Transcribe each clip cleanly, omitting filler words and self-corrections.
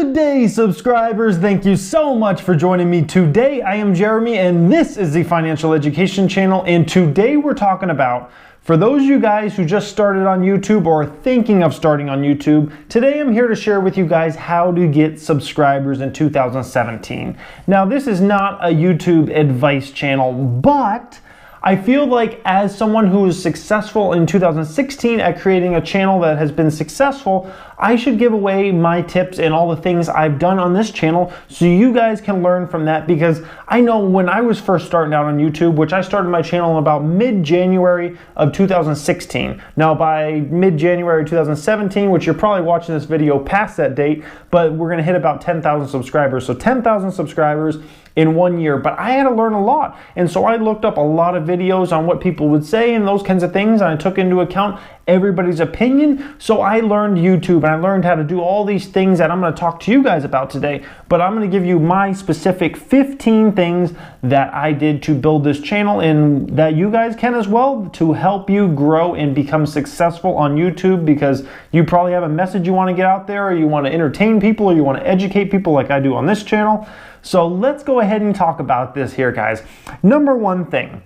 Good day, subscribers. Thank you so much for joining me today. I am Jeremy and this is the Financial Education Channel, and today we're talking about, for those of you guys who just started on YouTube or are thinking of starting on YouTube, today I'm here to share with you guys how to get subscribers in 2017. Now, this is not a YouTube advice channel, but I feel like as someone who was successful in 2016 at creating a channel that has been successful, I should give away my tips and all the things I've done on this channel so you guys can learn from that, because I know when I was first starting out on YouTube, which I started my channel in about mid-January of 2016. Now by mid-January 2017, which you're probably watching this video past that date, but we're gonna hit about 10,000 subscribers. So 10,000 subscribers in 1 year, but I had to learn a lot. And so I looked up a lot of videos on what people would say and those kinds of things, and I took into account everybody's opinion. So I learned YouTube and I learned how to do all these things that I'm going to talk to you guys about today. But I'm going to give you my specific 15 things that I did to build this channel, and that you guys can as well, to help you grow and become successful on YouTube, because you probably have a message you want to get out there, or you want to entertain people, or you want to educate people like I do on this channel. So let's go ahead and talk about this here, guys. Number one thing,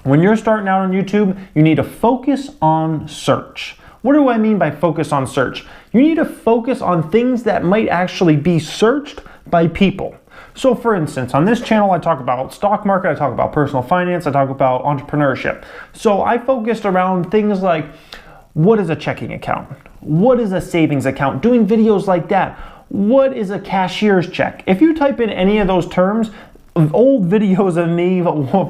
when you're starting out on YouTube, you need to focus on search. What do I mean by focus on search? You need to focus on things that might actually be searched by people. So for instance, on this channel, I talk about stock market, I talk about personal finance, I talk about entrepreneurship. So I focused around things like, what is a checking account? What is a savings account? Doing videos like that. What is a cashier's check? If you type in any of those terms, old videos of me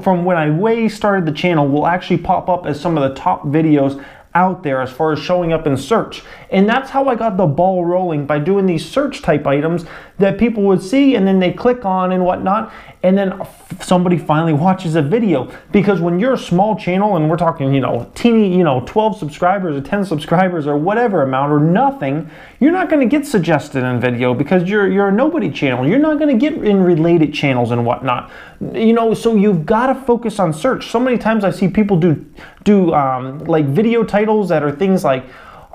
from when I way started the channel will actually pop up as some of the top videos out there as far as showing up in search. And that's how I got the ball rolling, by doing these search type items that people would see and then they click on and whatnot, and then somebody finally watches a video. Because when you're a small channel and we're talking, teeny, 12 subscribers or 10 subscribers or whatever amount or nothing, you're not going to get suggested in video because you're a nobody channel. You're not going to get in related channels and whatnot. So you've got to focus on search. So many times I see people do like video titles that are things like,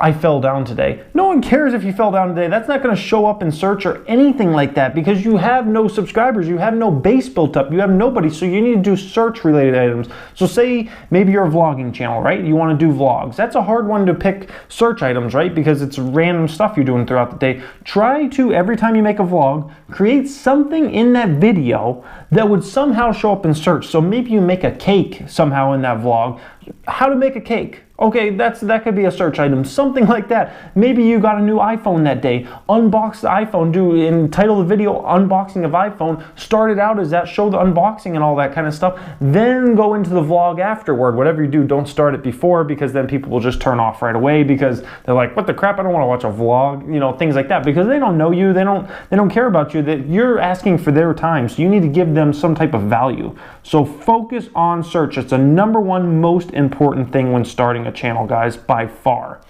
I fell down today. No one cares if you fell down today. That's not going to show up in search or anything like that, because you have no subscribers, you have no base built up, you have nobody, so you need to do search related items. So say maybe you're a vlogging channel, right? You want to do vlogs. That's a hard one to pick search items, right? Because it's random stuff you're doing throughout the day. Try to, every time you make a vlog, create something in that video that would somehow show up in search. So maybe you make a cake somehow in that vlog. How to make a cake. Okay, that could be a search item, something like that. Maybe you got a new iPhone that day. Unbox the iPhone, title the video unboxing of iPhone. Start it out as that, show the unboxing and all that kind of stuff. Then go into the vlog afterward. Whatever you do, don't start it before, because then people will just turn off right away because they're like, what the crap, I don't want to watch a vlog, things like that, because they don't know you, they don't care about you, that you're asking for their time, so you need to give them some type of value. So focus on search. It's the number one most important thing when starting a channel, guys, by far.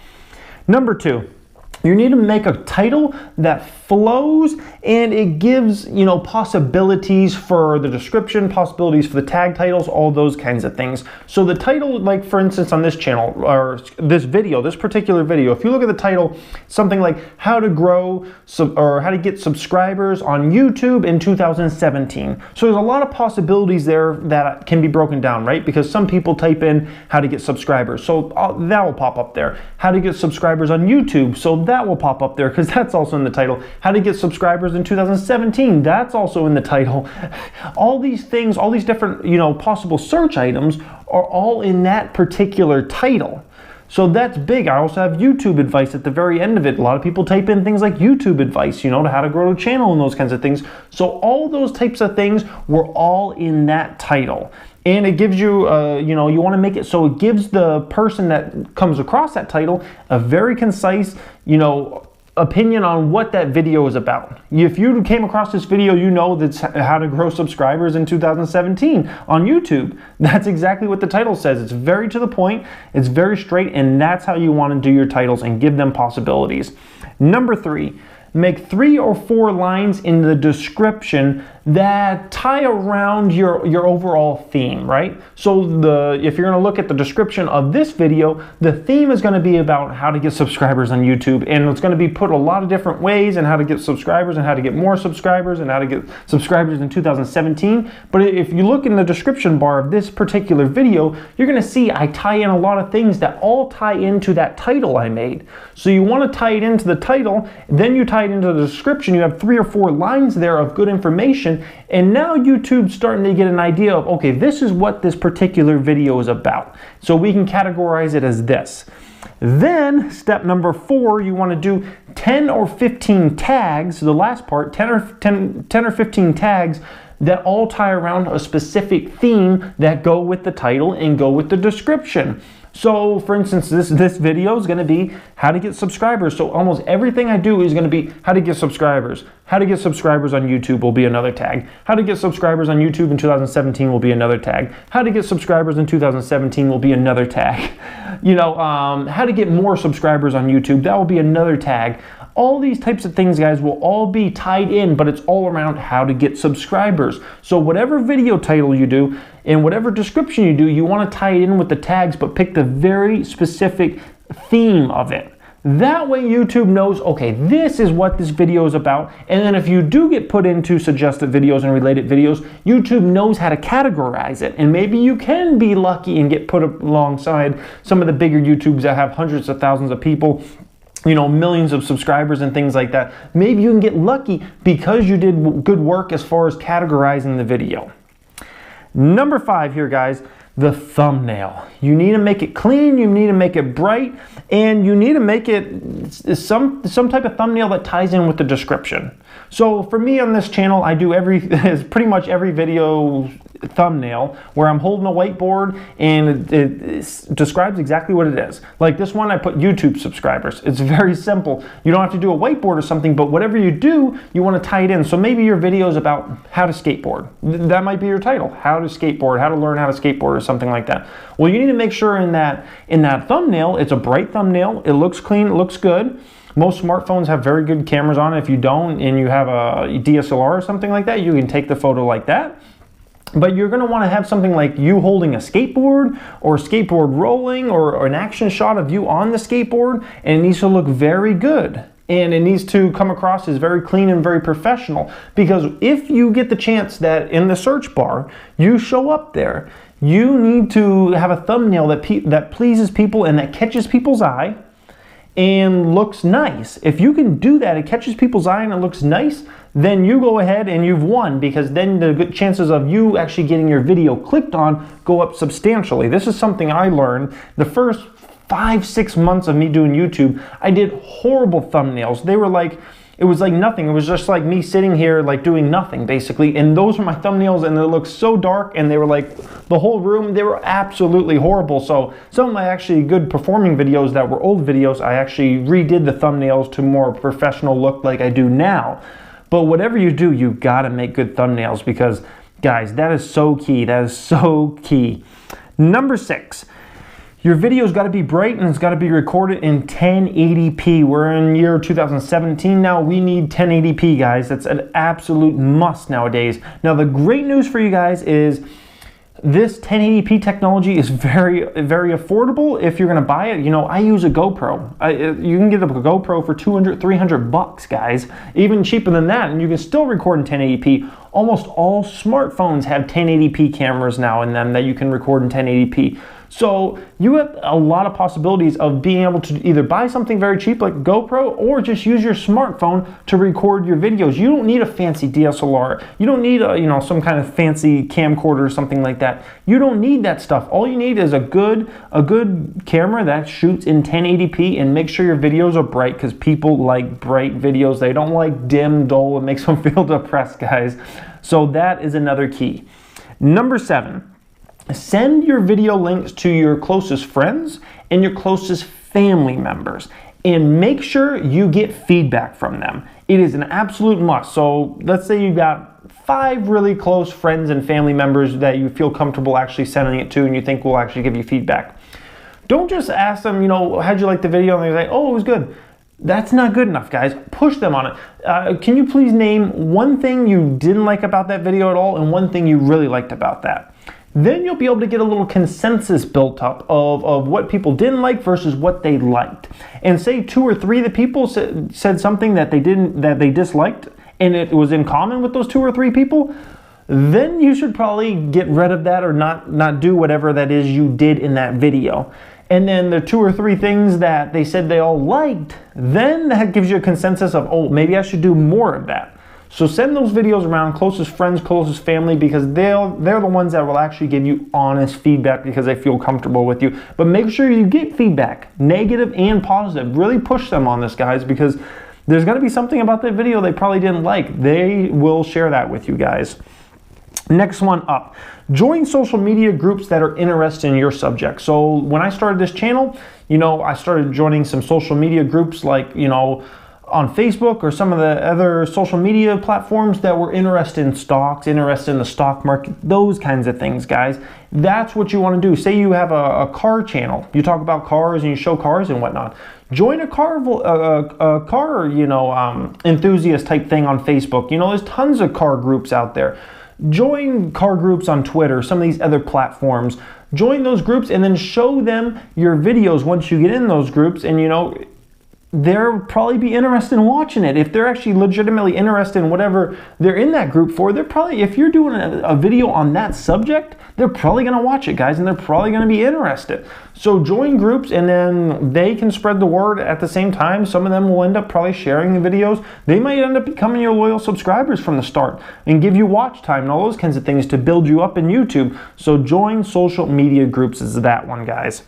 Number two, you need to make a title that flows and it gives, possibilities for the description, possibilities for the tag titles, all those kinds of things. So the title, like for instance on this channel, or this video, this particular video, if you look at the title, something like how to grow or how to get subscribers on YouTube in 2017. So there's a lot of possibilities there that can be broken down, right? Because some people type in how to get subscribers. So that will pop up there. How to get subscribers on YouTube. So that will pop up there because that's also in the title. How to get subscribers in 2017, that's also in the title. All these things, all these different, possible search items are all in that particular title. So that's big. I also have YouTube advice at the very end of it. A lot of people type in things like YouTube advice, to how to grow a channel and those kinds of things. So all those types of things were all in that title. And it gives you, you want to make it so it gives the person that comes across that title a very concise, opinion on what that video is about. If you came across this video, that's how to grow subscribers in 2017 on YouTube. That's exactly what the title says. It's very to the point, it's very straight, and that's how you want to do your titles and give them possibilities. Number three, make 3 or 4 lines in the description that tie around your overall theme, right? So if you're gonna look at the description of this video, the theme is gonna be about how to get subscribers on YouTube, and it's gonna be put a lot of different ways and how to get subscribers and how to get more subscribers and how to get subscribers in 2017. But if you look in the description bar of this particular video, you're gonna see I tie in a lot of things that all tie into that title I made. So you wanna tie it into the title, then you tie it into the description. You have 3 or 4 lines there of good information. And now YouTube's starting to get an idea of, okay, this is what this particular video is about. So we can categorize it as this. Then step number 4, you want to do 10 or 15 tags. The last part, 10 or 15 tags that all tie around a specific theme that go with the title and go with the description. So for instance, this video is going to be how to get subscribers. So almost everything I do is going to be how to get subscribers. How to get subscribers on YouTube will be another tag. How to get subscribers on YouTube in 2017 will be another tag. How to get subscribers in 2017 will be another tag. You know, how to get more subscribers on YouTube, that will be another tag. All these types of things, guys, will all be tied in, but it's all around how to get subscribers. So whatever video title you do and whatever description you do, you want to tie it in with the tags, but pick the very specific theme of it. That way YouTube knows, okay, this is what this video is about. And then if you do get put into suggested videos and related videos, YouTube knows how to categorize it. And maybe you can be lucky and get put alongside some of the bigger YouTubes that have hundreds of thousands of people, you know, millions of subscribers and things like that. Maybe you can get lucky because you did good work as far as categorizing the video. Number 5 here, guys, the thumbnail. You need to make it clean, you need to make it bright, and you need to make it some type of thumbnail that ties in with the description. So for me on this channel, I do pretty much every video thumbnail where I'm holding a whiteboard and it describes exactly what it is. Like this one, I put YouTube subscribers. It's very simple. You don't have to do a whiteboard or something, but whatever you do, you want to tie it in. So maybe your video is about how to skateboard. That might be your title, how to skateboard, how to learn how to skateboard or something like that. Well, you need to make sure in that thumbnail, it's a bright thumbnail, it looks clean, it looks good. Most smartphones have very good cameras on it. If you don't and you have a DSLR or something like that, you can take the photo like that. But you're going to want to have something like you holding a skateboard or skateboard rolling or an action shot of you on the skateboard, and it needs to look very good. And it needs to come across as very clean and very professional, because if you get the chance that in the search bar you show up there, you need to have a thumbnail that pleases people and that catches people's eye and looks nice. If you can do that, it catches people's eye and it looks nice, then you go ahead and you've won, because then the good chances of you actually getting your video clicked on go up substantially. This is something I learned the first 5-6 months of me doing YouTube. I did horrible thumbnails. They were like, it was like nothing. It was just like me sitting here like doing nothing basically, and those were my thumbnails, and they looked so dark, and they were like the whole room, they were absolutely horrible. So some of my actually good performing videos that were old videos, I actually redid the thumbnails to more professional look like I do now. But whatever you do, you gotta make good thumbnails, because guys, that is so key. That is so key. Number 6. Your video's got to be bright and it's got to be recorded in 1080p. We're in year 2017 now. We need 1080p, guys. That's an absolute must nowadays. Now, the great news for you guys is this 1080p technology is very, very affordable if you're going to buy it. You know, I use a GoPro. You can get a GoPro for 200, 300 bucks, guys. Even cheaper than that, and you can still record in 1080p. Almost all smartphones have 1080p cameras now in them that you can record in 1080p. So you have a lot of possibilities of being able to either buy something very cheap like GoPro, or just use your smartphone to record your videos. You don't need a fancy DSLR. You don't need a, some kind of fancy camcorder or something like that. You don't need that stuff. All you need is a good camera that shoots in 1080p, and make sure your videos are bright, because people like bright videos. They don't like dim, dull. It makes them feel depressed, guys. So that is another key. Number 7. Send your video links to your closest friends and your closest family members, and make sure you get feedback from them. It is an absolute must. So let's say you've got 5 really close friends and family members that you feel comfortable actually sending it to, and you think will actually give you feedback. Don't just ask them, how'd you like the video? And they say, oh, it was good. That's not good enough, guys. Push them on it. Can you please name one thing you didn't like about that video at all and one thing you really liked about that? Then you'll be able to get a little consensus built up of what people didn't like versus what they liked. And say 2 or 3 of the people said something that they disliked, and it was in common with those 2 or 3 people, then you should probably get rid of that or not do whatever that is you did in that video. And then the 2 or 3 things that they said they all liked, then that gives you a consensus of, oh, maybe I should do more of that. So send those videos around, closest friends, closest family, because they're the ones that will actually give you honest feedback because they feel comfortable with you. But make sure you get feedback, negative and positive. Really push them on this, guys, because there's going to be something about that video they probably didn't like. They will share that with you guys. Next one up, join social media groups that are interested in your subject. So when I started this channel, I started joining some social media groups like, on Facebook or some of the other social media platforms that were interested in stocks, interested in the stock market, those kinds of things, guys. That's what you want to do. Say you have a car channel. You talk about cars and you show cars and whatnot. Join a car enthusiast type thing on Facebook. There's tons of car groups out there. Join car groups on Twitter, some of these other platforms. Join those groups and then show them your videos once you get in those groups, and they'll probably be interested in watching it. If they're actually legitimately interested in whatever they're in that group for, they're probably, if you're doing a video on that subject, they're probably going to watch it, guys, and they're probably going to be interested. So join groups, and then they can spread the word at the same time. Some of them will end up probably sharing the videos. They might end up becoming your loyal subscribers from the start and give you watch time and all those kinds of things to build you up in YouTube. So join social media groups is that one, guys.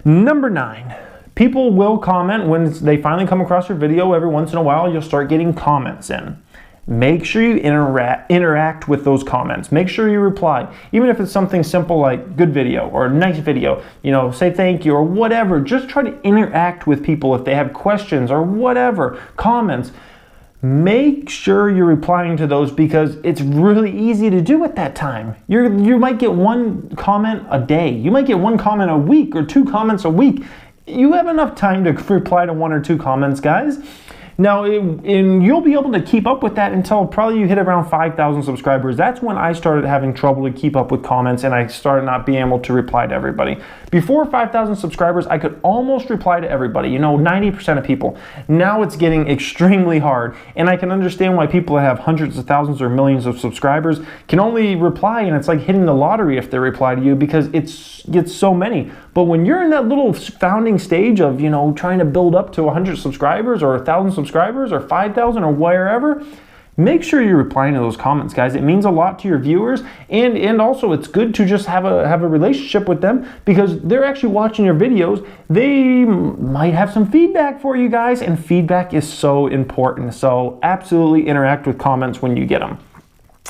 Number 9. People will comment when they finally come across your video. Every once in a while, you'll start getting comments in. Make sure you interact with those comments. Make sure you reply. Even if it's something simple like good video or nice video, say thank you or whatever. Just try to interact with people if they have questions or whatever, comments. Make sure you're replying to those because it's really easy to do at that time. You might get 1 comment a day. You might get 1 comment a week or 2 comments a week. You have enough time to reply to 1 or 2 comments, guys. Now, and you'll be able to keep up with that until probably you hit around 5,000 subscribers. That's when I started having trouble to keep up with comments and I started not being able to reply to everybody. Before 5,000 subscribers, I could almost reply to everybody, 90% of people. Now it's getting extremely hard, and I can understand why people that have hundreds of thousands or millions of subscribers can only reply, and it's like hitting the lottery if they reply to you because it gets so many. But when you're in that little founding stage of, trying to build up to 100 subscribers or 1,000 subscribers or 5,000 or wherever, make sure you're replying to those comments, guys. It means a lot to your viewers, and also it's good to just have a relationship with them because they're actually watching your videos. They might have some feedback for you guys, and feedback is so important. So absolutely interact with comments when you get them.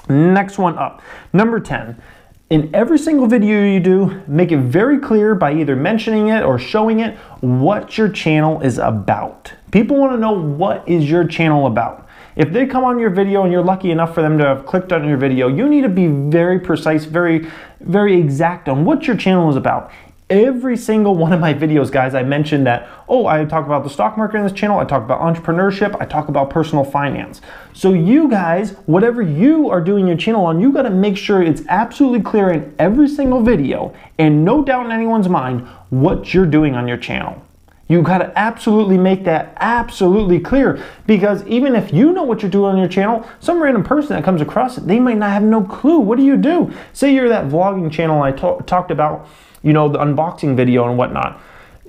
Next one up, number 10. In every single video you do, make it very clear by either mentioning it or showing it what your channel is about. People want to know what is your channel about. If they come on your video and you're lucky enough for them to have clicked on your video, you need to be very precise, very, very exact on what your channel is about. Every single one of my videos, guys, I mentioned that, I talk about the stock market in this channel, I talk about entrepreneurship, I talk about personal finance. So you guys, whatever you are doing your channel on, you got to make sure it's absolutely clear in every single video and no doubt in anyone's mind what you're doing on your channel. You got to absolutely make that absolutely clear, because even if you know what you're doing on your channel, some random person that comes across it, they might not have no clue. What do you do? Say you're that vlogging channel I talked about, the unboxing video and whatnot.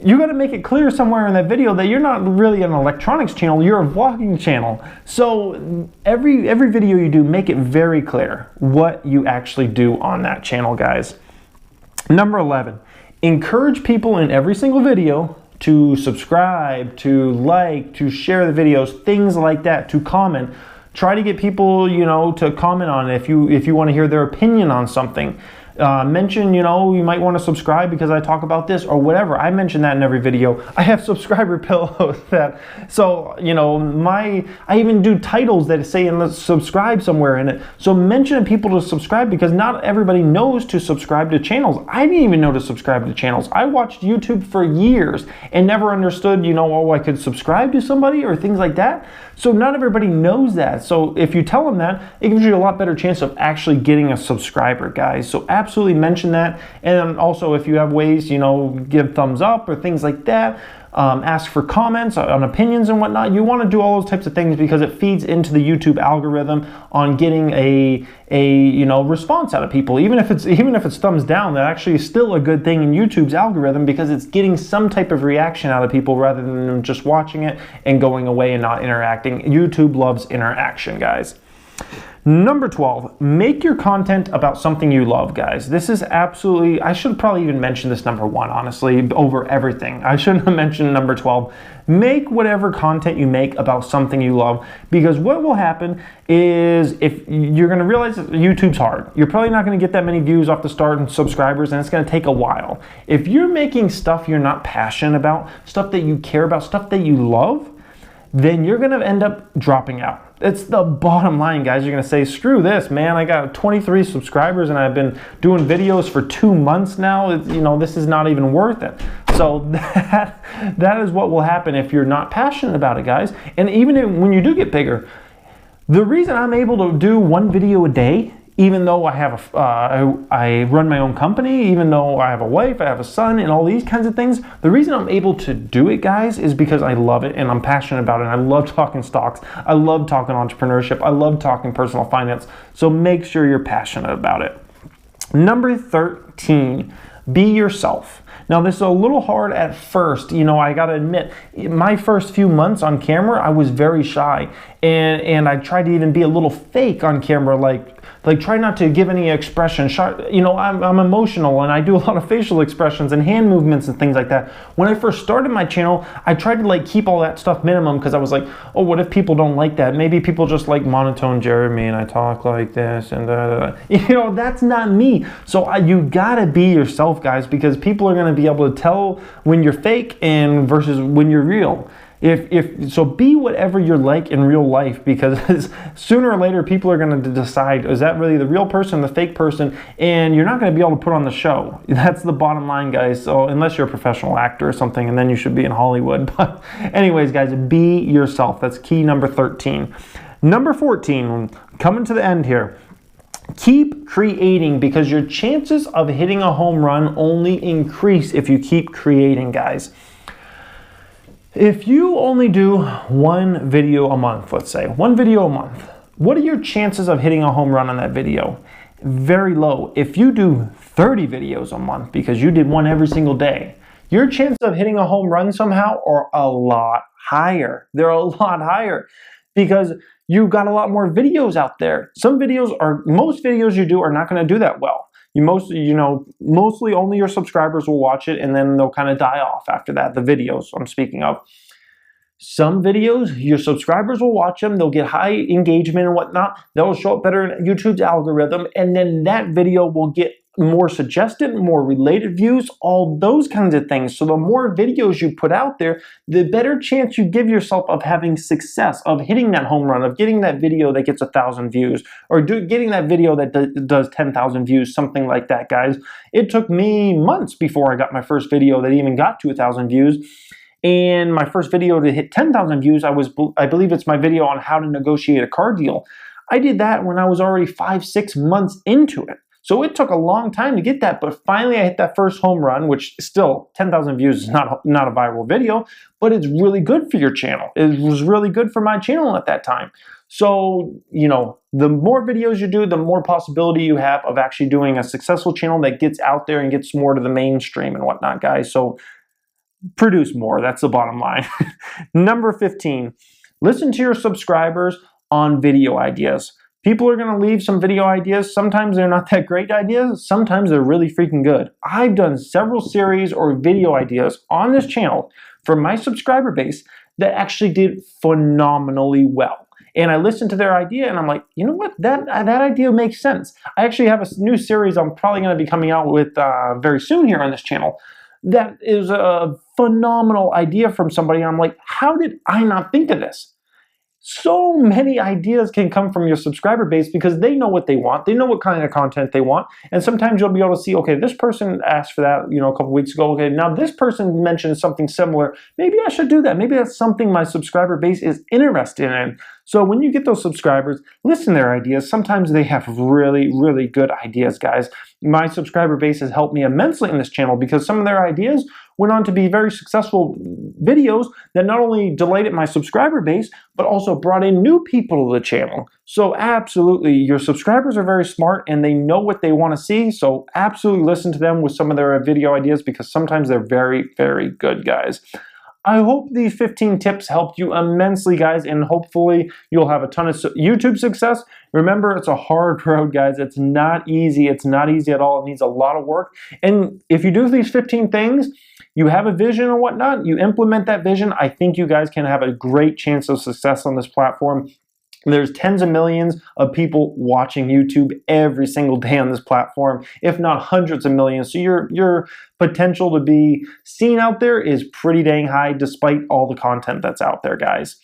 You got to make it clear somewhere in that video that you're not really an electronics channel, you're a vlogging channel. So every video you do, make it very clear what you actually do on that channel, guys. Number 11, encourage people in every single video to subscribe, to like, to share the videos, things like that, to comment. Try to get people, to comment on it if you want to hear their opinion on something. Mention, you know, you might want to subscribe because I talk about this or whatever. I mention that in every video. I have subscriber pillows that, so, you know, I even do titles that say subscribe somewhere in it. So mention people to subscribe, because not everybody knows to subscribe to channels. I didn't even know to subscribe to channels. I watched YouTube for years and never understood, you know, oh, I could subscribe to somebody or things like that. So not everybody knows that. So if you tell them that, it gives you a lot better chance of actually getting a subscriber, guys. So absolutely mention that. And also, if you have ways, you know, give thumbs up or things like that. Ask for comments on opinions and whatnot. You want to do all those types of things because it feeds into the YouTube algorithm on getting a you know, response out of people. Even if it's thumbs down, that actually is still a good thing in YouTube's algorithm, because it's getting some type of reaction out of people rather than them just watching it and going away and not interacting. YouTube loves interaction, guys. Number 12, make your content about something you love, guys. This is absolutely, I should probably even mention this number 1, honestly, over everything. I shouldn't have mentioned number 12. Make whatever content you make about something you love, because what will happen is, if you're going to realize that YouTube's hard, you're probably not going to get that many views off the start and subscribers, and it's going to take a while. If you're making stuff you're not passionate about, stuff that you care about, stuff that you love, then you're going to end up dropping out. It's the bottom line, guys. You're going to say, screw this, man. I got 23 subscribers and I've been doing videos for 2 months now. You know, this is not even worth it. So that is what will happen if you're not passionate about it, guys. And even when you do get bigger, the reason I'm able to do 1 video a day, even though I have I run my own company, even though I have a wife, I have a son, and all these kinds of things, the reason I'm able to do it, guys, is because I love it and I'm passionate about it. And I love talking stocks. I love talking entrepreneurship. I love talking personal finance. So make sure you're passionate about it. Number 13, be yourself. Now, this is a little hard at first. You know, I got to admit, my first few months on camera, I was very shy. And I tried to even be a little fake on camera, like try not to give any expression. You know, I'm emotional and I do a lot of facial expressions and hand movements and things like that. When I first started my channel, I tried to like keep all that stuff minimum, because I was like, oh, what if people don't like that? Maybe people just like monotone Jeremy and I talk like this and you know, that's not me. So you gotta be yourself, guys, because people are gonna be able to tell when you're fake and versus when you're real. So be whatever you're like in real life, because sooner or later people are going to decide, is that really the real person, the fake person, and you're not going to be able to put on the show. That's the bottom line, guys. So unless you're a professional actor or something, and then you should be in Hollywood. But anyways, guys, be yourself. That's key number 13. Number 14, coming to the end here. Keep creating, because your chances of hitting a home run only increase if you keep creating, guys. If you only do 1 video a month, let's say, 1 video a month, what are your chances of hitting a home run on that video? Very low. If you do 30 videos a month, because you did 1 every single day, your chances of hitting a home run somehow are a lot higher. They're a lot higher because you've got a lot more videos out there. Most videos you do are not going to do that well. Mostly only your subscribers will watch it, and then they'll kind of die off after that, the videos I'm speaking of. Some videos, your subscribers will watch them, they'll get high engagement and whatnot, they'll show up better in YouTube's algorithm, and then that video will get more suggested, more related views, all those kinds of things. So the more videos you put out there, the better chance you give yourself of having success, of hitting that home run, of getting that video that gets 1,000 views, or getting that video that does 10,000 views, something like that, guys. It took me months before I got my first video that even got to 1,000 views. And my first video to hit 10,000 views, I believe it's my video on how to negotiate a car deal. I did that when I was already 5-6 months into it. So it took a long time to get that, but finally I hit that first home run, which still 10,000 views is not a viral video, but it's really good for your channel. It was really good for my channel at that time. So, you know, the more videos you do, the more possibility you have of actually doing a successful channel that gets out there and gets more to the mainstream and whatnot, guys. So produce more. That's the bottom line. Number 15, listen to your subscribers on video ideas. People are going to leave some video ideas. Sometimes they're not that great ideas. Sometimes they're really freaking good. I've done several series or video ideas on this channel for my subscriber base that actually did phenomenally well. and I listen to their idea and I'm like, you know what, that idea makes sense. I actually have a new series I'm probably going to be coming out with very soon here on this channel. That is a phenomenal idea from somebody. And I'm like, how did I not think of this? So many ideas can come from your subscriber base because they know what they want. They know what kind of content they want. And sometimes you'll be able to see, okay, this person asked for that, a couple weeks ago. Okay, now this person mentioned something similar. Maybe I should do that. Maybe that's something my subscriber base is interested in. So when you get those subscribers, listen to their ideas. Sometimes they have really, really good ideas, guys. My subscriber base has helped me immensely in this channel because some of their ideas went on to be very successful videos that not only delighted my subscriber base, but also brought in new people to the channel. So absolutely, your subscribers are very smart and they know what they want to see. So absolutely listen to them with some of their video ideas because sometimes they're very, very good, guys. I hope these 15 tips helped you immensely, guys, and hopefully you'll have a ton of YouTube success. Remember, it's a hard road, guys. It's not easy. It's not easy at all. It needs a lot of work. And if you do these 15 things, you have a vision or whatnot, you implement that vision, I think you guys can have a great chance of success on this platform. There's tens of millions of people watching YouTube every single day on this platform, if not hundreds of millions. So your potential to be seen out there is pretty dang high despite all the content that's out there, guys.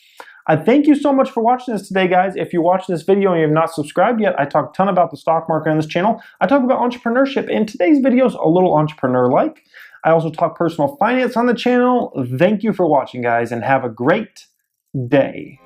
I thank you so much for watching this today, guys. If you're watching this video and you have not subscribed yet, I talk a ton about the stock market on this channel. I talk about entrepreneurship, and today's video is a little entrepreneur-like. I also talk personal finance on the channel. Thank you for watching, guys, and have a great day.